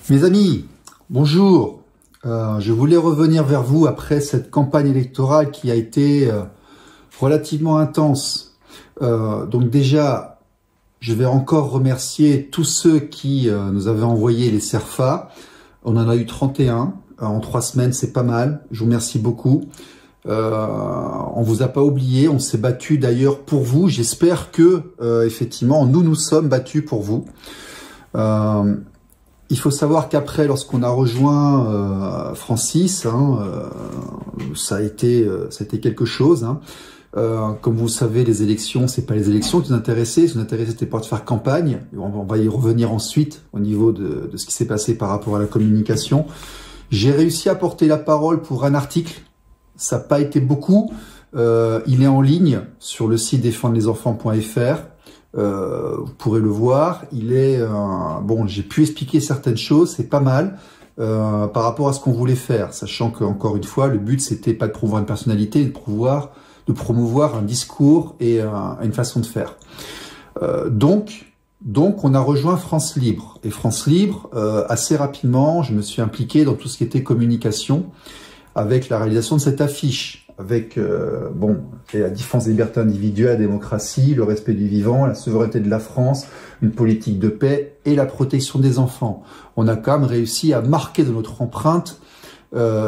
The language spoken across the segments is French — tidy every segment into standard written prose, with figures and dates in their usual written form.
Mes amis, bonjour. Je voulais revenir vers vous après cette campagne électorale qui a été relativement intense. Donc déjà, je vais encore remercier tous ceux qui nous avaient envoyé les CERFA. On en a eu 31 en 3 semaines, c'est pas mal. Je vous remercie beaucoup. On vous a pas oublié, on s'est battu d'ailleurs pour vous. J'espère que effectivement nous sommes battus pour vous. Il faut savoir qu'après, lorsqu'on a rejoint Francis, ça a été quelque chose. Comme vous le savez, les élections, c'est pas les élections qui nous intéressaient. Ce qui nous intéressait, c'était pas de faire campagne. On va y revenir ensuite au niveau de ce qui s'est passé par rapport à la communication. J'ai réussi à porter la parole pour un article. Ça n'a pas été beaucoup. Il est en ligne sur le site défendrelesenfants.fr. Vous pourrez le voir. Il est bon. J'ai pu expliquer certaines choses. C'est pas mal par rapport à ce qu'on voulait faire, sachant que encore une fois, le but c'était pas de promouvoir une personnalité, de promouvoir un discours et une façon de faire. Donc, on a rejoint France Libre. Et France Libre, assez rapidement, je me suis impliqué dans tout ce qui était communication, avec la réalisation de cette affiche, avec la défense des libertés individuelles, la démocratie, le respect du vivant, la souveraineté de la France, une politique de paix et la protection des enfants. On a quand même réussi à marquer de notre empreinte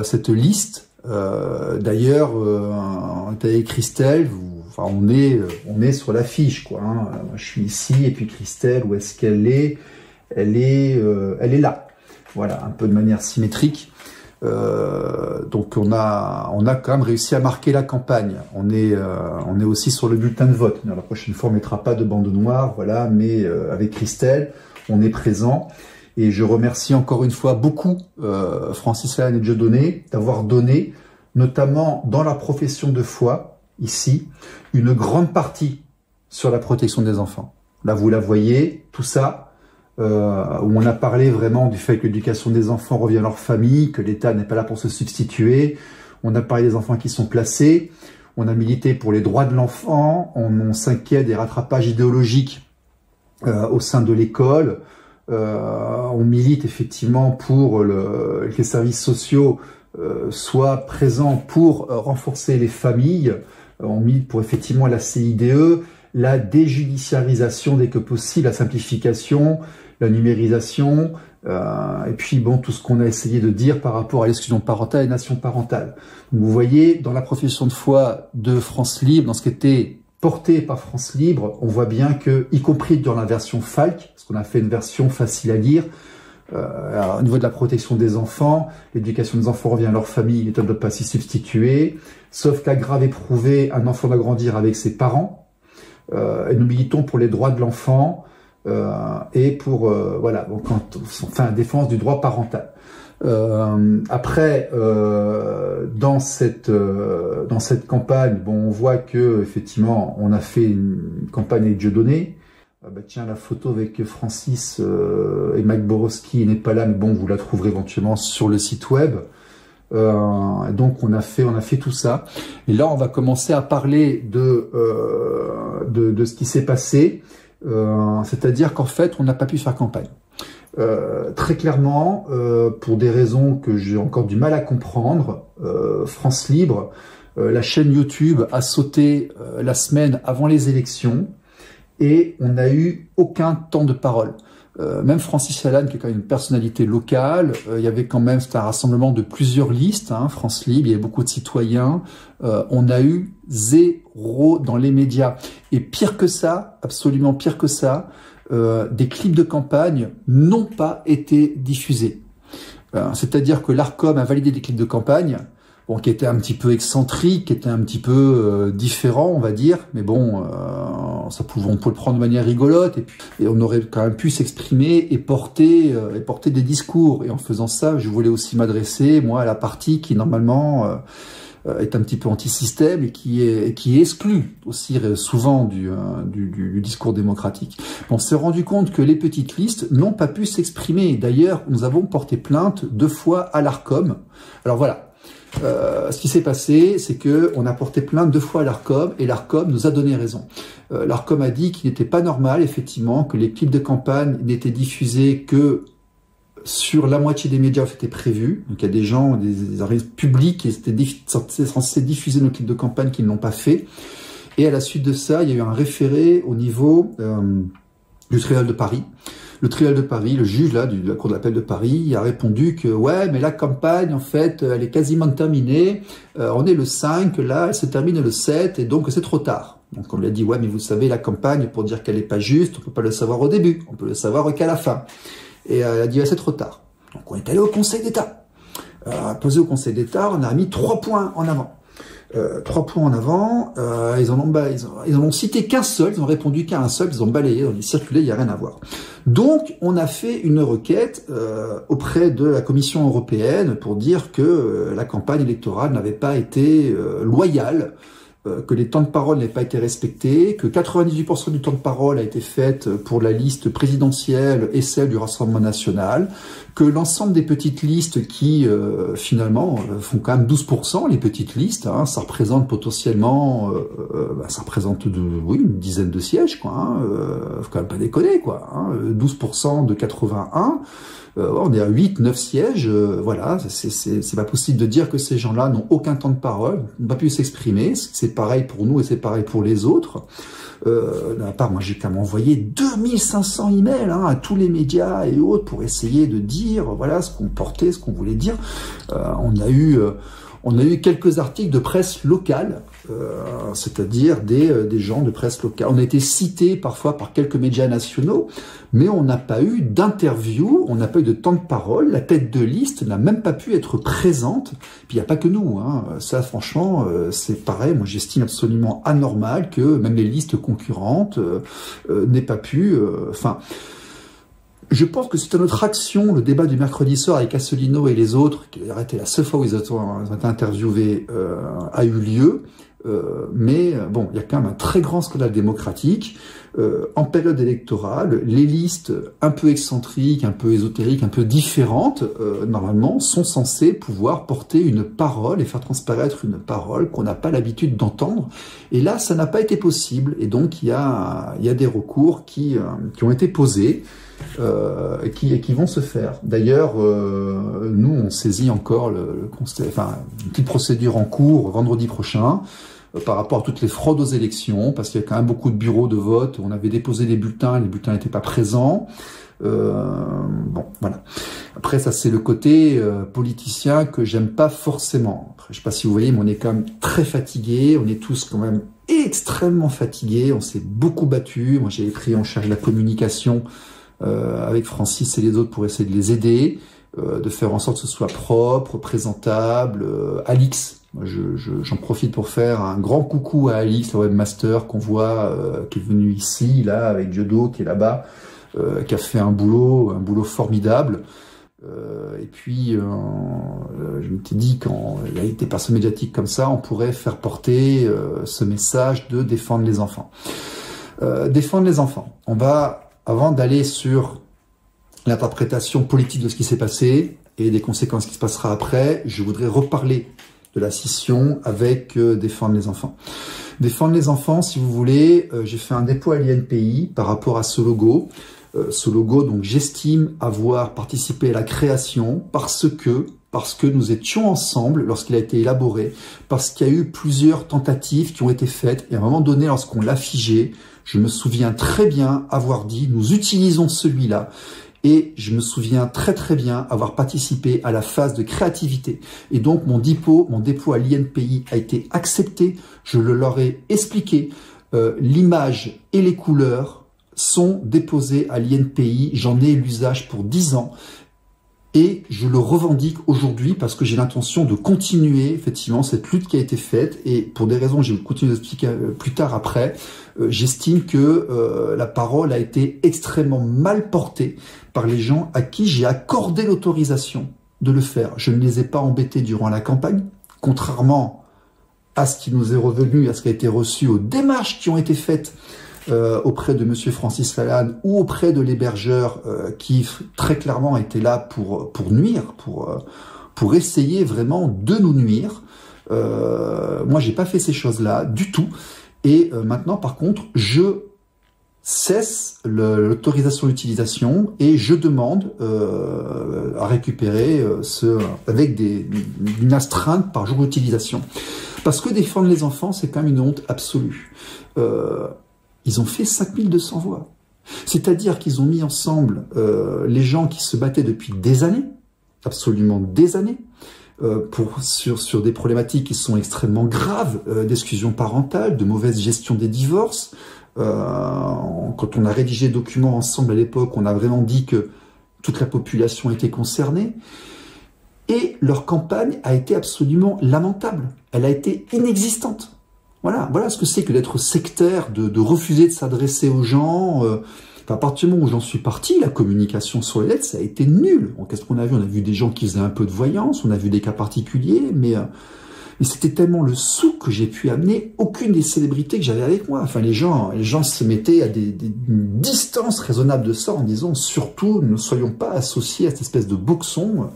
cette liste. D'ailleurs, on était avec Christelle, on est sur l'affiche, quoi. Moi, je suis ici, et puis Christelle, où est-ce qu'elle est? Elle est là. Voilà, un peu de manière symétrique. Donc on a quand même réussi à marquer la campagne. On est aussi sur le bulletin de vote. La prochaine fois on mettra pas de bande noire, voilà, mais avec Christelle, on est présent. Et je remercie encore une fois beaucoup Francis Lalanne et Dieudonné d'avoir donné, notamment dans la profession de foi, ici, une grande partie sur la protection des enfants. Là vous la voyez, tout ça. Où on a parlé vraiment du fait que l'éducation des enfants revient à leur famille, que l'État n'est pas là pour se substituer. On a parlé des enfants qui sont placés. On a milité pour les droits de l'enfant. On s'inquiète des rattrapages idéologiques au sein de l'école. On milite effectivement pour que les services sociaux soient présents pour renforcer les familles. On milite pour effectivement la CIDE, la déjudiciarisation dès que possible, la simplification, la numérisation, et puis bon, tout ce qu'on a essayé de dire par rapport à l'exclusion parentale et nation parentale. Donc, vous voyez, dans la profession de foi de France Libre, dans ce qui était porté par France Libre, on voit bien que, y compris dans la version FALC, parce qu'on a fait une version facile à lire, au niveau de la protection des enfants, l'éducation des enfants revient à leur famille, l'État ne doit pas s'y substituer, sauf qu'à grave éprouvé, un enfant doit grandir avec ses parents, et nous militons pour les droits de l'enfant, et pour voilà, donc défense du droit parental. Après, dans cette campagne, bon, on voit que effectivement, on a fait une campagne avec Dieudonné. Tiens, la photo avec Francis et Mike Borowski n'est pas là, mais bon, vous la trouverez éventuellement sur le site web. Donc on a fait tout ça. Et là, on va commencer à parler de ce qui s'est passé. C'est-à-dire qu'en fait, on n'a pas pu faire campagne. Très clairement, pour des raisons que j'ai encore du mal à comprendre, France Libre, la chaîne YouTube a sauté la semaine avant les élections et on n'a eu aucun temps de parole. Même Francis Lalanne, qui est quand même une personnalité locale, il y avait quand même, c'était un rassemblement de plusieurs listes, France Libre, il y avait beaucoup de citoyens, on a eu 0 dans les médias. Et pire que ça, absolument pire que ça, des clips de campagne n'ont pas été diffusés. C'est-à-dire que l'Arcom a validé des clips de campagne, bon, qui étaient un petit peu excentriques, qui étaient un petit peu différents, on va dire, mais bon, on peut le prendre de manière rigolote, et on aurait quand même pu s'exprimer et porter des discours. Et en faisant ça, je voulais aussi m'adresser, moi, à la partie qui, normalement, est un petit peu anti-système et qui est exclue aussi souvent du discours démocratique. On s'est rendu compte que les petites listes n'ont pas pu s'exprimer. D'ailleurs, nous avons porté plainte 2 fois à l'Arcom. Alors voilà. Ce qui s'est passé, c'est que on a porté plainte 2 fois à l'Arcom et l'Arcom nous a donné raison. L'Arcom a dit qu'il n'était pas normal, effectivement, que les clips de campagne n'étaient diffusés que sur la moitié des médias où c'était prévu. Donc il y a des gens, des organismes publics qui étaient censés diffuser nos clips de campagne qui ne l'ont pas fait. Et à la suite de ça, il y a eu un référé au niveau du tribunal de Paris. Le tribunal de Paris, le juge là, de la cour d'appel de Paris, a répondu que ouais, mais la campagne, en fait, elle est quasiment terminée. On est le 5, là, elle se termine le 7, et donc c'est trop tard. Donc on lui a dit, ouais, mais vous savez, la campagne, pour dire qu'elle n'est pas juste, on peut pas le savoir au début, on peut le savoir qu'à la fin. Et elle a dit, ouais, c'est trop tard. Donc on est allé au Conseil d'État. Posé au Conseil d'État, on a mis 3 points en avant. 3 points en avant, ils en ont cité qu'un seul, ils ont répondu qu'à un seul, ils ont balayé, ils ont dit circuler, il n'y a rien à voir. Donc, on a fait une requête auprès de la Commission européenne pour dire que la campagne électorale n'avait pas été loyale, que les temps de parole n'avaient pas été respectés, que 98% du temps de parole a été fait pour la liste présidentielle et celle du Rassemblement national, que l'ensemble des petites listes qui, finalement, font quand même 12%, les petites listes, hein, ça représente potentiellement, ça représente une dizaine de sièges, quoi, hein, faut quand même pas déconner, quoi, hein, 12% de 81, on est à 8-9 sièges, voilà, c'est pas possible de dire que ces gens-là n'ont aucun temps de parole, n'ont pas pu s'exprimer, c'est pareil pour nous et c'est pareil pour les autres. À part, moi j'ai quand même envoyé 2500 emails hein, à tous les médias et autres pour essayer de dire voilà ce qu'on portait, ce qu'on voulait dire. On a eu quelques articles de presse locale, c'est-à-dire des gens de presse locale. On a été cités parfois par quelques médias nationaux, mais on n'a pas eu d'interview, on n'a pas eu de temps de parole. La tête de liste n'a même pas pu être présente. Puis il n'y a pas que nous, hein. Ça franchement, c'est pareil. Moi j'estime absolument anormal que même les listes concurrentes n'aient pas pu... Je pense que c'est à notre action, le débat du mercredi soir avec Asselineau et les autres, qui a été la seule fois où ils ont été interviewés, a eu lieu. Mais bon, il y a quand même un très grand scandale démocratique. En période électorale, les listes un peu excentriques, un peu ésotériques, un peu différentes, normalement, sont censées pouvoir porter une parole et faire transparaître une parole qu'on n'a pas l'habitude d'entendre. Et là, ça n'a pas été possible. Et donc, il y a des recours qui ont été posés. Qui vont se faire. D'ailleurs, nous, on saisit encore une petite procédure en cours vendredi prochain par rapport à toutes les fraudes aux élections, parce qu'il y a quand même beaucoup de bureaux de vote. On avait déposé les bulletins n'étaient pas présents. Bon, voilà. Après, ça, c'est le côté politicien que j'aime pas forcément. Après, je sais pas si vous voyez, mais on est quand même très fatigué. On est tous quand même extrêmement fatigués. On s'est beaucoup battu. Moi, j'ai pris en charge la communication avec Francis et les autres pour essayer de les aider, de faire en sorte que ce soit propre, présentable. Alix, j'en profite pour faire un grand coucou à Alix, la webmaster qu'on voit, qui est venue ici, là, avec Diodo, qui est là-bas, qui a fait un boulot formidable. Et puis, je m'étais dit, quand il y a des personnes médiatiques comme ça, on pourrait faire porter ce message de défendre les enfants. Défendre les enfants. On va... Avant d'aller sur l'interprétation politique de ce qui s'est passé et des conséquences qui se passera après, je voudrais reparler de la scission avec défendre les enfants. Défendre les enfants, si vous voulez, j'ai fait un dépôt à l'INPI par rapport à ce logo. Ce logo, donc j'estime avoir participé à la création parce que nous étions ensemble lorsqu'il a été élaboré, parce qu'il y a eu plusieurs tentatives qui ont été faites, et à un moment donné, lorsqu'on l'a figé, je me souviens très bien avoir dit, nous utilisons celui-là, et je me souviens très très bien avoir participé à la phase de créativité. Et donc mon dépôt à l'INPI a été accepté, je leur ai expliqué, l'image et les couleurs sont déposées à l'INPI, j'en ai l'usage pour 10 ans, et je le revendique aujourd'hui parce que j'ai l'intention de continuer effectivement cette lutte qui a été faite, et pour des raisons que je vais continuer d'expliquer plus tard après, j'estime que la parole a été extrêmement mal portée par les gens à qui j'ai accordé l'autorisation de le faire. Je ne les ai pas embêtés durant la campagne, contrairement à ce qui nous est revenu, à ce qui a été reçu, aux démarches qui ont été faites auprès de Monsieur Francis Lalanne ou auprès de l'hébergeur qui très clairement était là pour nuire, pour essayer vraiment de nous nuire. Moi, j'ai pas fait ces choses-là du tout. Et maintenant, par contre, je cesse l'autorisation d'utilisation et je demande à récupérer avec une astreinte par jour d'utilisation. Parce que défendre les enfants, c'est quand même une honte absolue. Ils ont fait 5200 voix. C'est-à-dire qu'ils ont mis ensemble les gens qui se battaient depuis des années, absolument des années, sur des problématiques qui sont extrêmement graves, d'exclusion parentale, de mauvaise gestion des divorces. Quand on a rédigé le document ensemble à l'époque, on a vraiment dit que toute la population était concernée. Et leur campagne a été absolument lamentable. Elle a été inexistante. Voilà ce que c'est que d'être sectaire, de refuser de s'adresser aux gens. À partir du moment où j'en suis parti, la communication sur les lettres, ça a été nul. Qu'est-ce qu'on a vu? On a vu des gens qui faisaient un peu de voyance, on a vu des cas particuliers, mais c'était tellement le souk que j'ai pu amener aucune des célébrités que j'avais avec moi. Enfin, les gens se mettaient à une distance raisonnable de ça en disant surtout ne soyons pas associés à cette espèce de boxon.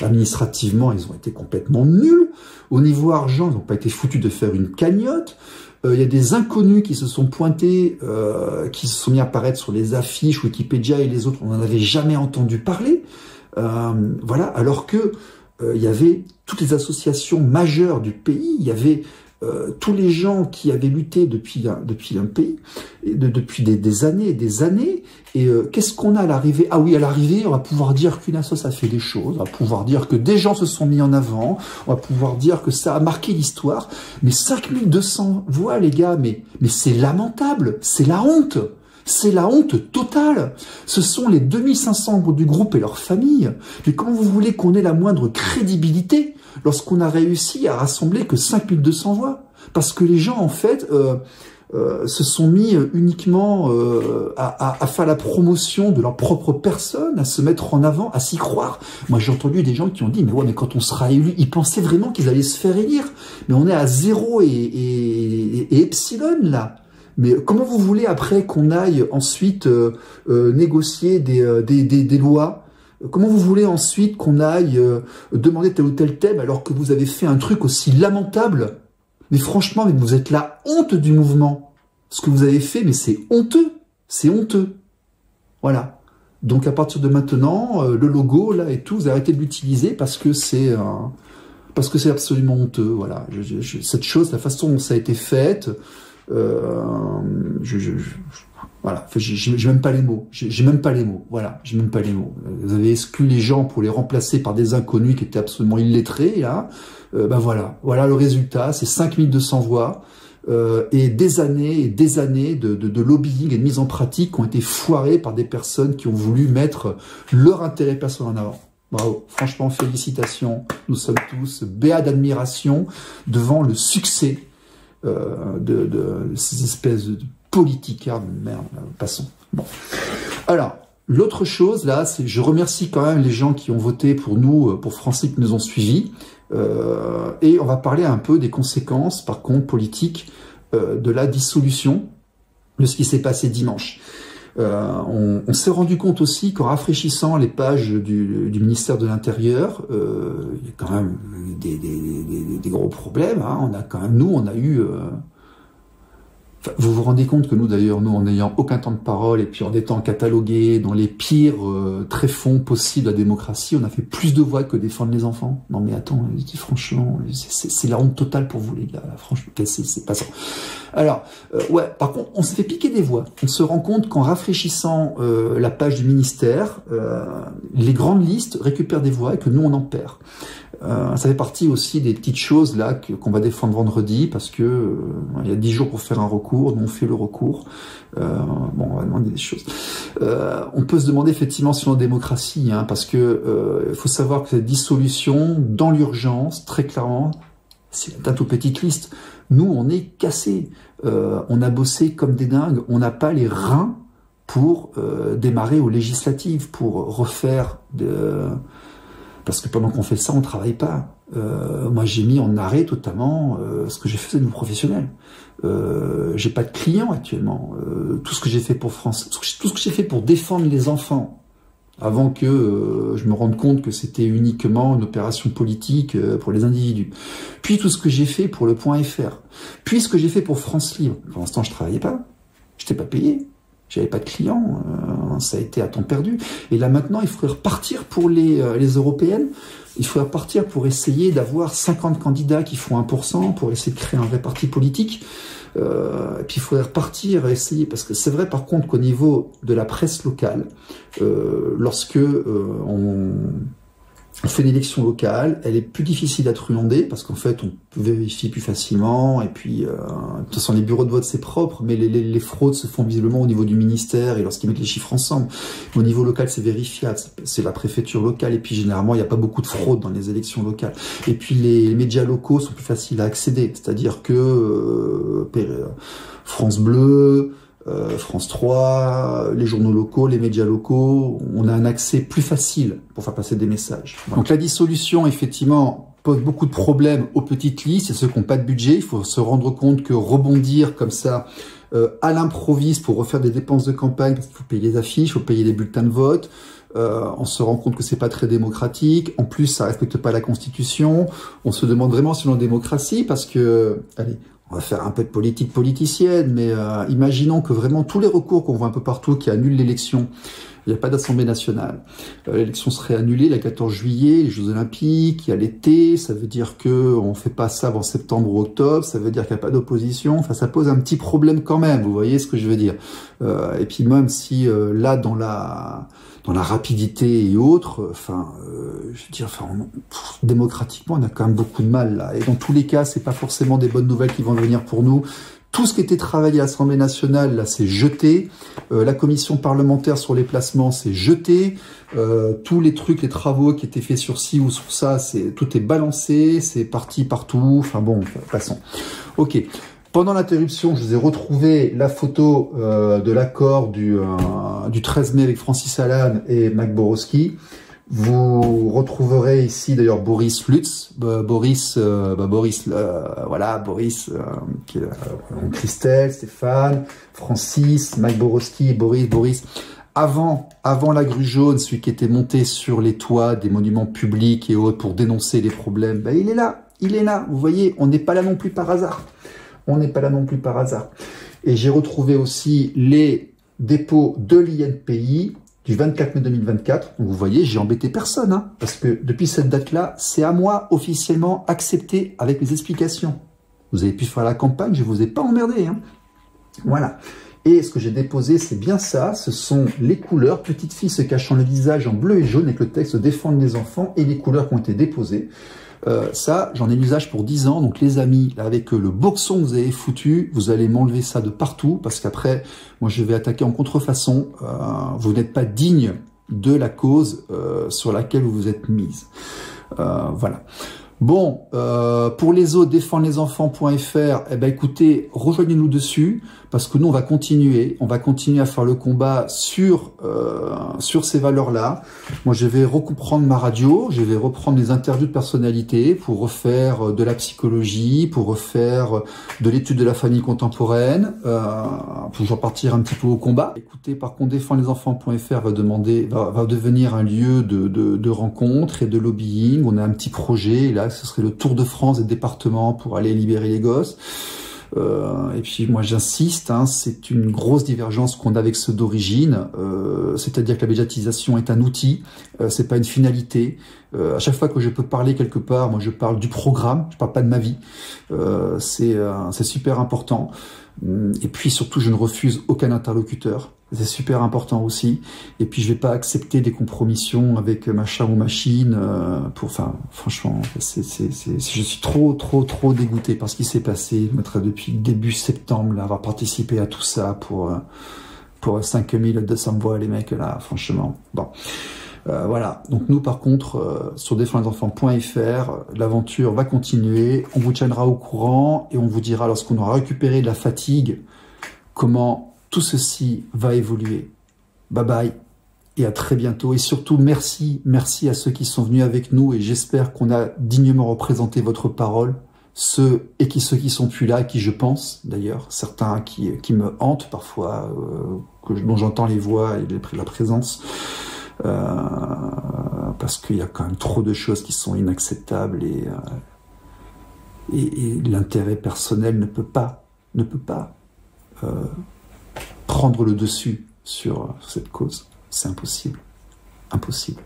Administrativement, ils ont été complètement nuls. Au niveau argent, ils n'ont pas été foutus de faire une cagnotte. Il y a des inconnus qui se sont pointés, qui se sont mis à apparaître sur les affiches, Wikipédia et les autres, on n'en avait jamais entendu parler. Voilà, alors que il y avait toutes les associations majeures du pays, il y avait tous les gens qui avaient lutté depuis un pays, depuis des années et des années. Et qu'est-ce qu'on a à l'arrivée? Ah oui, à l'arrivée, on va pouvoir dire qu'une asso, ça fait des choses, on va pouvoir dire que des gens se sont mis en avant, on va pouvoir dire que ça a marqué l'histoire. Mais 5200 voix, les gars, mais c'est lamentable, c'est la honte. C'est la honte totale. Ce sont les 2500 membres du groupe et leurs familles. Mais comment vous voulez qu'on ait la moindre crédibilité lorsqu'on a réussi à rassembler que 5200 voix? Parce que les gens, en fait, se sont mis uniquement à faire la promotion de leur propre personne, à se mettre en avant, à s'y croire. Moi, j'ai entendu des gens qui ont dit, mais ouais, mais quand on sera élu, ils pensaient vraiment qu'ils allaient se faire élire. Mais on est à 0 et epsilon, là. Mais comment vous voulez après qu'on aille ensuite négocier des lois? Comment vous voulez ensuite qu'on aille demander tel ou tel thème alors que vous avez fait un truc aussi lamentable? Mais franchement, mais vous êtes la honte du mouvement. Ce que vous avez fait, mais c'est honteux. C'est honteux. Voilà. Donc à partir de maintenant, le logo là et tout, vous arrêtez de l'utiliser parce que c'est absolument honteux. Voilà. Cette chose, la façon dont ça a été faite. Voilà, j'ai même pas les mots. J'ai même pas les mots. Voilà, j'ai même pas les mots. Vous avez exclu les gens pour les remplacer par des inconnus qui étaient absolument illettrés. Là, ben voilà le résultat. C'est 5200 voix et des années de lobbying et de mise en pratique qui ont été foirées par des personnes qui ont voulu mettre leur intérêt personnel en avant. Bravo, franchement, félicitations. Nous sommes tous béats d'admiration devant le succès de ces espèces de politicards de merde. Passons. Bon. Alors, l'autre chose, là, c'est je remercie quand même les gens qui ont voté pour nous, pour Français, qui nous ont suivis. Et on va parler un peu des conséquences, par contre, politiques de la dissolution de ce qui s'est passé dimanche. On s'est rendu compte aussi qu'en rafraîchissant les pages du ministère de l'Intérieur, il y a quand même des gros problèmes. Hein. On a quand même, nous, on a eu... Enfin, vous vous rendez compte que nous, d'ailleurs, nous, en n'ayant aucun temps de parole et puis en étant catalogués dans les pires tréfonds possibles de la démocratie, on a fait plus de voix que défendre les enfants. Non mais attends, franchement, c'est la honte totale pour vous les gars. Là, franchement, c'est pas ça. Alors, ouais, par contre, on s'est fait piquer des voix. On se rend compte qu'en rafraîchissant la page du ministère, les grandes listes récupèrent des voix et que nous, on en perd. Ça fait partie aussi des petites choses là qu'on va défendre vendredi parce que il y a 10 jours pour faire un recours, nous on fait le recours. Bon, on va demander des choses. On peut se demander effectivement si on est en démocratie, hein, parce que il faut savoir que cette dissolution, dans l'urgence, très clairement, c'est un tout petite liste. Nous, on est cassés. On a bossé comme des dingues. On n'a pas les reins pour démarrer aux législatives, pour refaire parce que pendant qu'on fait ça, on travaille pas. Moi, j'ai mis en arrêt totalement ce que j'ai fait de nos professionnels. J'ai pas de clients actuellement. Tout ce que j'ai fait pour France, tout ce que j'ai fait pour défendre les enfants, avant que je me rende compte que c'était uniquement une opération politique pour les individus. Puis tout ce que j'ai fait pour le .fr. Puis ce que j'ai fait pour France Libre. Pour l'instant, je travaillais pas. Je n'étais pas payé. J'avais pas de clients, ça a été à temps perdu. Et là maintenant, il faudrait repartir pour les européennes. Il faudrait repartir pour essayer d'avoir 50 candidats qui font 1%, pour essayer de créer un vrai parti politique. Et puis il faudrait repartir, essayer, parce que c'est vrai par contre qu'au niveau de la presse locale, lorsque on fait une élection locale, elle est plus difficile à truander parce qu'en fait on peut vérifier plus facilement et puis de toute façon les bureaux de vote c'est propre, mais les fraudes se font visiblement au niveau du ministère et lorsqu'ils mettent les chiffres ensemble. Au niveau local c'est vérifiable, c'est la préfecture locale et puis généralement il n'y a pas beaucoup de fraude dans les élections locales. Et puis les médias locaux sont plus faciles à accéder, c'est-à-dire que France Bleu, France 3, les journaux locaux, les médias locaux, on a un accès plus facile pour faire passer des messages. Voilà. Donc la dissolution, effectivement, pose beaucoup de problèmes aux petites listes et ceux qui n'ont pas de budget. Il faut se rendre compte que rebondir comme ça à l'improviste pour refaire des dépenses de campagne, parce qu'il faut payer les affiches, il faut payer les bulletins de vote, on se rend compte que c'est pas très démocratique. En plus, ça respecte pas la Constitution. On se demande vraiment si on est en démocratie, parce que, allez, on va faire un peu de politique politicienne, mais imaginons que vraiment tous les recours qu'on voit un peu partout qui annulent l'élection, il n'y a pas d'Assemblée nationale. L'élection serait annulée le 14 juillet, les Jeux Olympiques, il y a l'été, ça veut dire qu'on ne fait pas ça avant septembre ou octobre, ça veut dire qu'il n'y a pas d'opposition, enfin ça pose un petit problème quand même, vous voyez ce que je veux dire. Et puis même si là, dans la rapidité et autres, enfin, je veux dire, enfin, démocratiquement, on a quand même beaucoup de mal là. Et dans tous les cas, c'est pas forcément des bonnes nouvelles qui vont venir pour nous. Tout ce qui était travaillé à l'Assemblée nationale, là, c'est jeté. La commission parlementaire sur les placements, c'est jeté. Tous les trucs, les travaux qui étaient faits sur ci ou sur ça, tout est balancé, c'est parti partout. Enfin bon, passons. Ok. Pendant l'interruption, je vous ai retrouvé la photo de l'accord du 13 mai avec Francis Allan et Mac Borowski. Vous retrouverez ici d'ailleurs Boris Lutz, Boris, Christelle, Stéphane, Francis, Mac Borowski et Boris. Avant la grue jaune, celui qui était monté sur les toits des monuments publics et autres pour dénoncer les problèmes, ben il est là. Vous voyez, on n'est pas là non plus par hasard. Et j'ai retrouvé aussi les dépôts de l'INPI du 24 mai 2024. Donc vous voyez, j'ai embêté personne, hein, parce que depuis cette date-là, c'est à moi officiellement accepté avec mes explications. Vous avez pu faire la campagne, je ne vous ai pas emmerdé. Hein. Voilà. Et ce que j'ai déposé, c'est bien ça. Ce sont les couleurs. Petite fille se cachant le visage en bleu et jaune avec le texte « Défendre les enfants » et les couleurs qui ont été déposées. Ça, j'en ai l'usage pour 10 ans. Donc les amis, là, avec le boxon que vous avez foutu, vous allez m'enlever ça de partout, parce qu'après, moi je vais attaquer en contrefaçon. Vous n'êtes pas digne de la cause sur laquelle vous vous êtes mise. Voilà. Bon, pour les autres, défendlesenfants.fr, eh ben écoutez, rejoignez-nous dessus, parce que nous on va continuer à faire le combat sur ces valeurs-là. Moi je vais reprendre ma radio, je vais reprendre les interviews de personnalités pour refaire de la psychologie, pour refaire de l'étude de la famille contemporaine, pour repartir un petit peu au combat. Écoutez, par contre, défendlesenfants.fr va devenir un lieu de rencontre et de lobbying. On a un petit projet, là, ce serait le tour de France des départements pour aller libérer les gosses. Et puis moi j'insiste, hein, c'est une grosse divergence qu'on a avec ceux d'origine, c'est-à-dire que la médiatisation est un outil, c'est pas une finalité. À chaque fois que je peux parler quelque part, moi je parle du programme, je parle pas de ma vie. C'est super important. Et puis surtout, je ne refuse aucun interlocuteur. C'est super important aussi. Et puis, je vais pas accepter des compromissions avec machin ou machine. Enfin, franchement, je suis trop dégoûté par ce qui s'est passé. Depuis début septembre, là, avoir participé à tout ça pour 5200 voix, les mecs, là, franchement. Bon. Voilà, donc nous par contre, sur défendlesenfants.fr, l'aventure va continuer, on vous tiendra au courant et on vous dira lorsqu'on aura récupéré de la fatigue, comment tout ceci va évoluer. Bye bye et à très bientôt, et surtout merci à ceux qui sont venus avec nous, et j'espère qu'on a dignement représenté votre parole, ceux qui sont plus là, qui je pense d'ailleurs, certains qui me hantent parfois, dont j'entends les voix et la présence. Parce qu'il y a quand même trop de choses qui sont inacceptables et l'intérêt personnel ne peut pas prendre le dessus sur cette cause. C'est impossible. Impossible.